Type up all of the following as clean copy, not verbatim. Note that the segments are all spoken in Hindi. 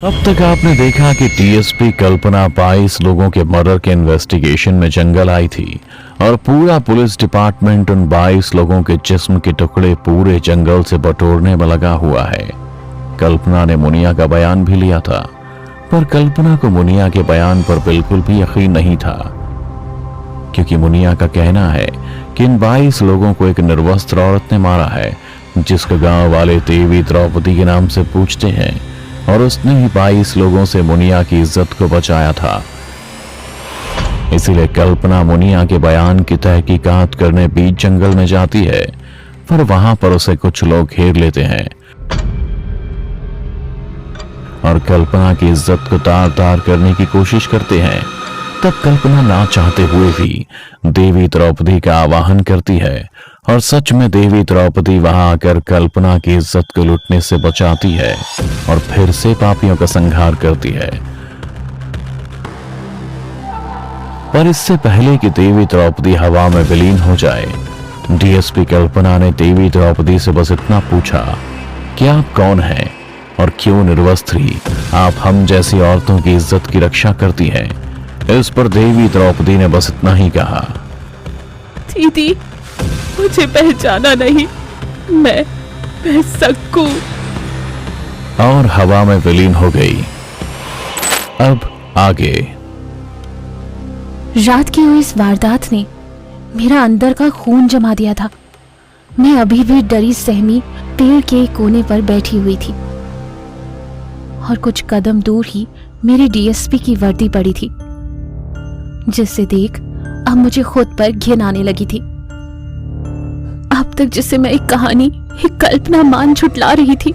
अब तक आपने देखा कि टीएसपी कल्पना 22 लोगों के मर्डर के इन्वेस्टिगेशन में जंगल आई थी और पूरा पुलिस डिपार्टमेंट उन 22 लोगों के जिस्म के टुकड़े पूरे जंगल से बटोरने में लगा हुआ है। कल्पना ने मुनिया का बयान भी लिया था, पर कल्पना को मुनिया के बयान पर बिल्कुल भी यकीन नहीं था, क्योंकि मुनिया का कहना है कि इन 22 लोगों को एक निर्वस्त्र औरत ने मारा है, जिसका गांव वाले देवी द्रौपदी के नाम से पूछते हैं, और उसने ही 22 लोगों से मुनिया की इज्जत को बचाया था। इसीलिए कल्पना मुनिया के बयान की तहकीकात करने बीच जंगल में जाती है, पर वहां पर उसे कुछ लोग घेर लेते हैं और कल्पना की इज्जत को तार तार करने की कोशिश करते हैं। तब कल्पना ना चाहते हुए भी देवी द्रौपदी का आवाहन करती है और सच में देवी द्रौपदी वहां आकर कल्पना की इज्जत को लूटने से बचाती है और फिर से पापियों का संहार करती है। पर इससे पहले कि देवी द्रौपदी हवा में विलीन हो जाए, डीएसपी कल्पना ने देवी द्रौपदी से बस इतना पूछा कि आप कौन हैं और क्यों निर्वस्त्री आप हम जैसी औरतों की इज्जत की रक्षा करती हैं। इस पर देवी द्रौपदी ने बस इतना ही कहा, दीदी मुझे पहचाना नहीं, मैं सक्कू। और हवा में विलीन हो गई। अब आगे। रात की हुई इस वारदात ने मेरा अंदर का खून जमा दिया था। मैं अभी भी डरी सहमी पेड़ के कोने पर बैठी हुई थी और कुछ कदम दूर ही मेरी डीएसपी की वर्दी पड़ी थी, जिसे देख अब मुझे खुद पर घिन आने लगी थी। अब तक जिसे मैं एक कहानी, एक कल्पना मान झुठला रही थी,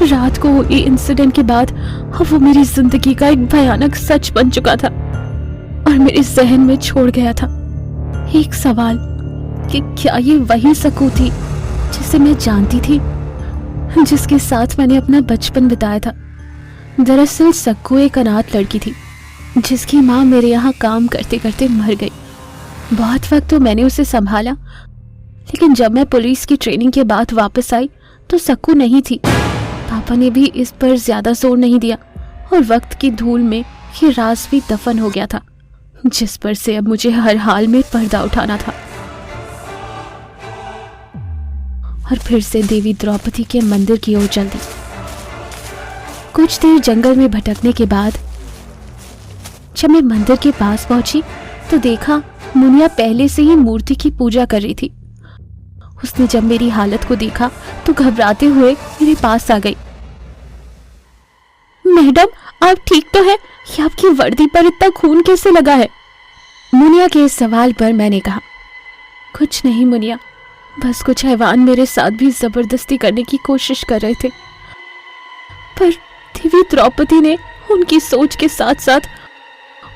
रात को हुई इंसिडेंट के बाद अब वो मेरी जिंदगी का एक भयानक सच बन चुका था और मेरे जहन में छोड़ गया था एक सवाल कि क्या ये वही सकू थी जिसे मैं जानती थी, जिसके साथ मैंने अपना बचपन बिताया था। दरअसल सक्कू एक अनाथ लड़की थी जिसकी माँ मेरे यहाँ काम करते करते मर गई। बहुत वक्त तो मैंने उसे संभाला, लेकिन जब मैं पुलिस की ट्रेनिंग के बाद वापस आई तो सक्कू नहीं थी। पापा ने भी इस पर ज्यादा जोर नहीं दिया और वक्त की धूल में ये राज भी दफन हो गया था, जिस पर से अब मुझे हर हाल में पर्दा उठाना था। और फिर से देवी द्रौपदी के मंदिर की ओर चल दी। कुछ देर जंगल में भटकने के बाद जब मैं मंदिर के पास पहुंची तो देखा मुनिया पहले से ही मूर्ति की पूजा कर रही थी। उसने जब मेरी हालत को देखा तो घबराते हुए मेरे पास आ गई। मैडम आप ठीक तो है? ये आपकी वर्दी पर इतना खून कैसे लगा है? मुनिया के इस सवाल पर मैंने कहा, कुछ नहीं मुनिया, बस कुछ हैवान मेरे साथ भी जबरदस्ती करने की कोशिश कर रहे थे, पर देवी द्रौपदी ने उनकी सोच के साथ साथ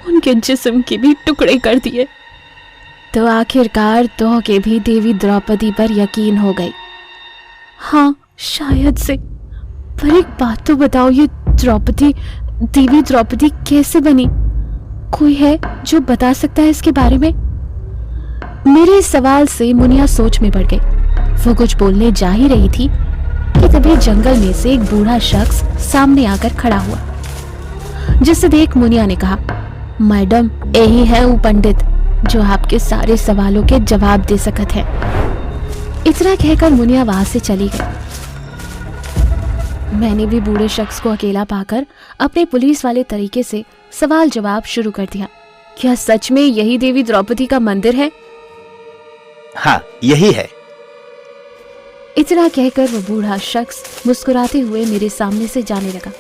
उनके जिस्म के भी टुकड़े कर दिए। तो आखिरकार तो के भी देवी द्रौपदी पर यकीन हो गई। हाँ शायद से, पर एक बात तो बताओ, ये देवी द्रौपदी कैसे बनी? कोई है जो बता सकता है इसके बारे में? मेरे इस सवाल से मुनिया सोच में पड़ गई। वो कुछ बोलने जा ही रही थी कि तभी जंगल में से एक बूढ़ा शख्स सामने आकर खड़ा हुआ, जिसे देख मुनिया ने कहा, मैडम यही है वो पंडित जो आपके सारे सवालों के जवाब दे सकत है। इतना कहकर मुनिया वहां से चली गई। मैंने भी बूढ़े शख्स को अकेला पाकर अपने पुलिस वाले तरीके से सवाल जवाब शुरू कर दिया। क्या सच में यही देवी द्रौपदी का मंदिर है? हाँ यही है। इतना कहकर वो बूढ़ा शख्स मुस्कुराते हुए मेरे सामने से जाने लगा।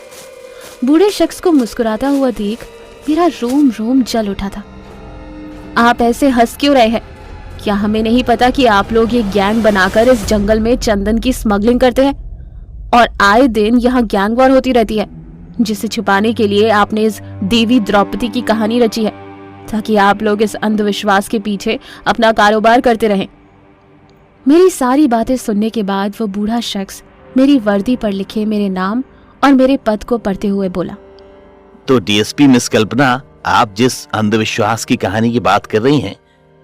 बूढ़े शख्स को मुस्कुराता हुआ देख मेरा रोम रोम जल उठा था। आप ऐसे हंस क्यों रहे हैं? क्या हमें नहीं पता कि आप लोग ये गैंग बनाकर इस जंगल में चंदन की स्मगलिंग करते हैं और आए दिन यहाँ गैंग वॉर होती रहती है, जिसे छुपाने के लिए आपने इस देवी द्रौपदी की कहानी रची है, ताकि आप लोग इस अंधविश्वास के पीछे अपना कारोबार करते रहें। मेरी सारी बातें सुनने के बाद वो बूढ़ा शख्स मेरी वर्दी पर लिखे मेरे नाम और मेरे पद को पढ़ते हुए बोला, तो डीएसपी मिस कल्पना, आप जिस अंधविश्वास की कहानी की बात कर रही हैं,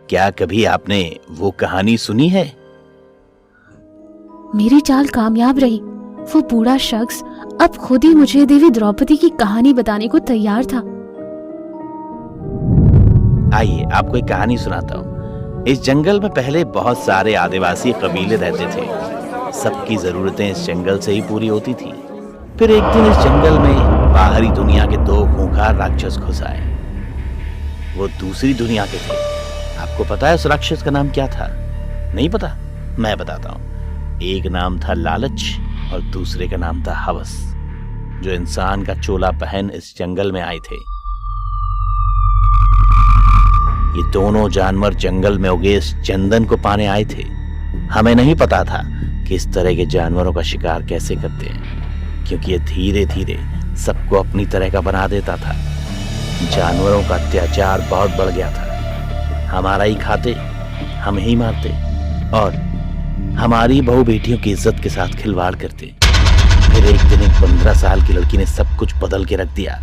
क्या कभी आपने वो कहानी सुनी है? मेरी चाल कामयाब रही। वो बूढ़ा शख्स अब खुद ही मुझे देवी द्रौपदी की कहानी बताने को तैयार था। आइए आपको एक कहानी सुनाता हूँ। इस जंगल में पहले बहुत सारे आदिवासी कबीले रहते थे। सबकी जरूरतें इस जंगल से ही पूरी होती थी। फिर एक दिन इस जंगल में बाहरी दुनिया के 2 खूंखार राक्षस घुस आए। वो दूसरी दुनिया के थे। आपको पता है उस राक्षस का नाम क्या था? नहीं पता? मैं बताता हूँ। एक नाम था लालच और दूसरे का नाम था हवस, जो इंसान का चोला पहन इस जंगल में आए थे। ये दोनों जानवर जंगल में उगे इस चंदन को पाने आए थे। हमें नहीं पता था कि इस तरह के जानवरों का शिकार कैसे करते हैं, क्योंकि ये धीरे धीरे सबको अपनी तरह का बना देता था। जानवरों का अत्याचार बहुत बढ़ गया था। हमारा ही खाते, हम ही मारते और हमारी बहू बेटियों की इज्जत के साथ खिलवाड़ करते। फिर एक दिन एक 15 साल की लड़की ने सब कुछ बदल के रख दिया।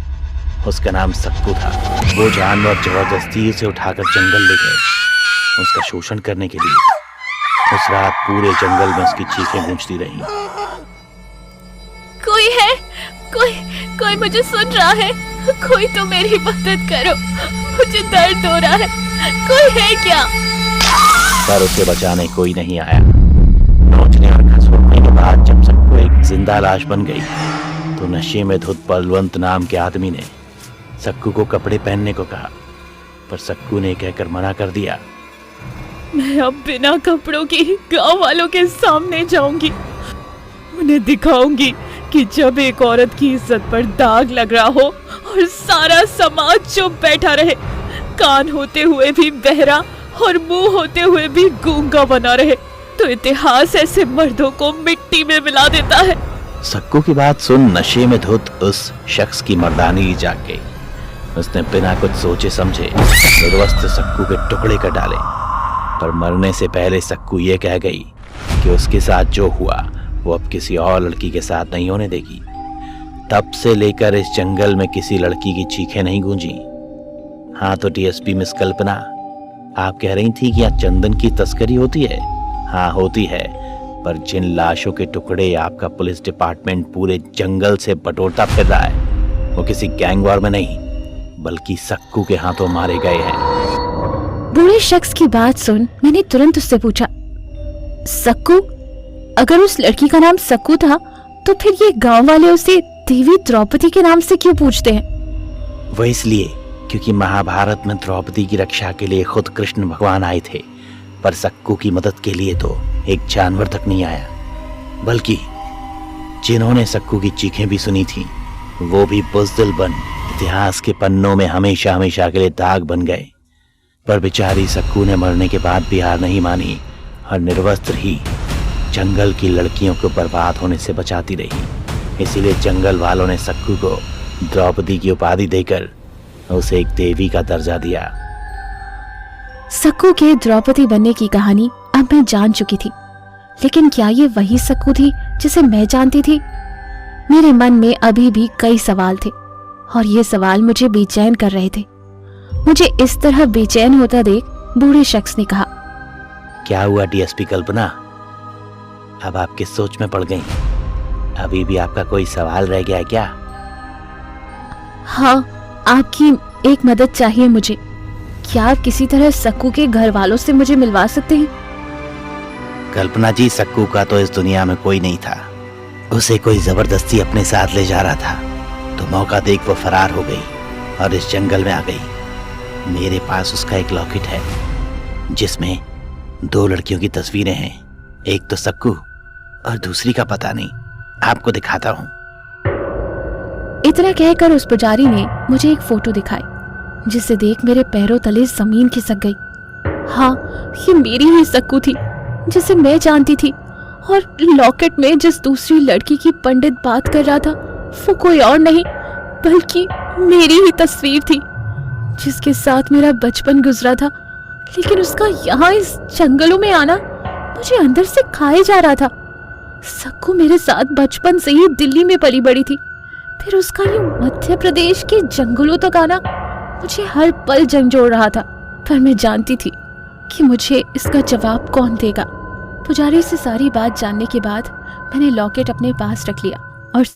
उसका नाम सक्कू था। वो जानवर जबरदस्ती उसे उठाकर जंगल ले गए उसका शोषण करने के लिए। उस रात पूरे जंगल में उसकी चीखें गूंजती रहीं। कोई है? कोई मुझे सुन रहा है? कोई तो मेरी मदद करो, मुझे दर्द हो रहा है। कोई है क्या? पर उसे बचाने कोई नहीं आया। नोचने और खसोटने के बाद जब सक्कू एक जिंदा लाश बन गई तो नशे में धुत बलवंत नाम के आदमी ने सक्कू को कपड़े पहनने को कहा, पर सक्कू ने कहकर मना कर दिया। मैं अब बिना कपड़ों की गांव वालों के सामने जाऊंगी। उन्हें दिखाऊंगी कि जब एक औरत की इज्जत पर दाग लग रहा हो और सारा समाज चुप बैठा रहे, कान होते हुए भी बहरा और मुंह होते हुए भी गूंगा बना रहे, तो इतिहास ऐसे मर्दों को मिट्टी में मिला देता है। सक्कू की बात सुन नशे में धुत उस शख्स की मर्दानी जाग गई। उसने बिना कुछ सोचे समझे निर्वस्त्र सक्कू के टुकड़े कर डाले, पर मरने से पहले सक्कू ये कह गई कि उसके साथ जो हुआ वो अब किसी और लड़की के साथ नहीं होने देगी। तब से लेकर इस जंगल में किसी लड़की की चीखें नहीं गूंजी। हाँ तो डीएसपी मिस कल्पना, आप कह रही थी कि यहाँ चंदन की तस्करी होती है। हाँ होती है, पर जिन लाशों के टुकड़े आपका पुलिस डिपार्टमेंट पूरे जंगल से बटोरता फिर रहा है वो किसी गैंग वॉर में नहीं बल्कि सक्कू के हाथों मारे गए हैं। बूढ़े शख्स की बात सुन मैंने तुरंत उससे पूछा, सक्कू? अगर उस लड़की का नाम सक्कू था तो फिर ये गांव वाले उसे देवी द्रौपदी के नाम से क्यों पूछते हैं? वो इसलिए क्योंकि महाभारत में द्रौपदी की रक्षा के लिए खुद कृष्ण भगवान आए थे, पर सक्कू की मदद के लिए तो एक जानवर तक नहीं आया, बल्कि जिन्होंने सक्कू की चीखें भी सुनी थी वो भी बुज़दिल बन इतिहास के पन्नों में हमेशा हमेशा के लिए दाग बन गए। पर बेचारी सक्कू ने मरने के बाद भी हार नहीं मानी और निर्वस्त्र ही जंगल की लड़कियों को बर्बाद होने से बचाती रही। इसीलिए जंगल वालों ने सक्कू को द्रौपदी की उपाधि देकर उसे एक देवी का दर्जा दिया। सक्कू के द्रौपदी बनने की कहानी अब मैं जान चुकी थी, लेकिन क्या ये वही सक्कू थी जिसे मैं जानती थी? मेरे मन में अभी भी कई सवाल थे और ये सवाल मुझे बेचैन कर रहे थे। मुझे इस तरह बेचैन होता देख बूढ़े शख्स ने कहा, क्या हुआ डीएसपी कल्पना? अब आप किस सोच में पड़ गई? अभी भी आपका कोई सवाल रह गया है क्या? हाँ, आपकी एक मदद चाहिए मुझे। क्या आप किसी तरह सक्कू के घर वालों से मुझे मिलवा सकते हैं? कल्पना जी, सक्कू का तो इस दुनिया में कोई नहीं था। उसे कोई जबरदस्ती अपने साथ ले जा रहा था, तो मौका देख वो फरार हो गई और इस जंगल में आ गई। मेरे पास उसका एक लॉकेट है जिसमें 2 लड़कियों की तस्वीरें हैं, एक तो सक्कू और दूसरी का पता नहीं, आपको दिखाता हूँ। इतना कहकर उस पुजारी ने मुझे एक फोटो दिखाई जिसे देख मेरे पैरों तले जमीन खिसक गई। हाँ, ये मेरी ही सक्कू थी जिसे मैं जानती थी, और लॉकेट में जिस दूसरी लड़की की पंडित बात कर रहा था वो कोई और नहीं बल्कि मेरी ही तस्वीर थी जिसके साथ मेरा बचपन गुजरा था। लेकिन उसका यहाँ इस जंगलों में आना मुझे अंदर से खाए जा रहा था। सक्कू मेरे साथ बचपन से ही दिल्ली में पली बड़ी थी, फिर उसका ये मध्य प्रदेश के जंगलों तक आना मुझे हर पल झंझोड़ रहा था। पर मैं जानती थी कि मुझे इसका जवाब कौन देगा। पुजारी से सारी बात जानने के बाद मैंने लॉकेट अपने पास रख लिया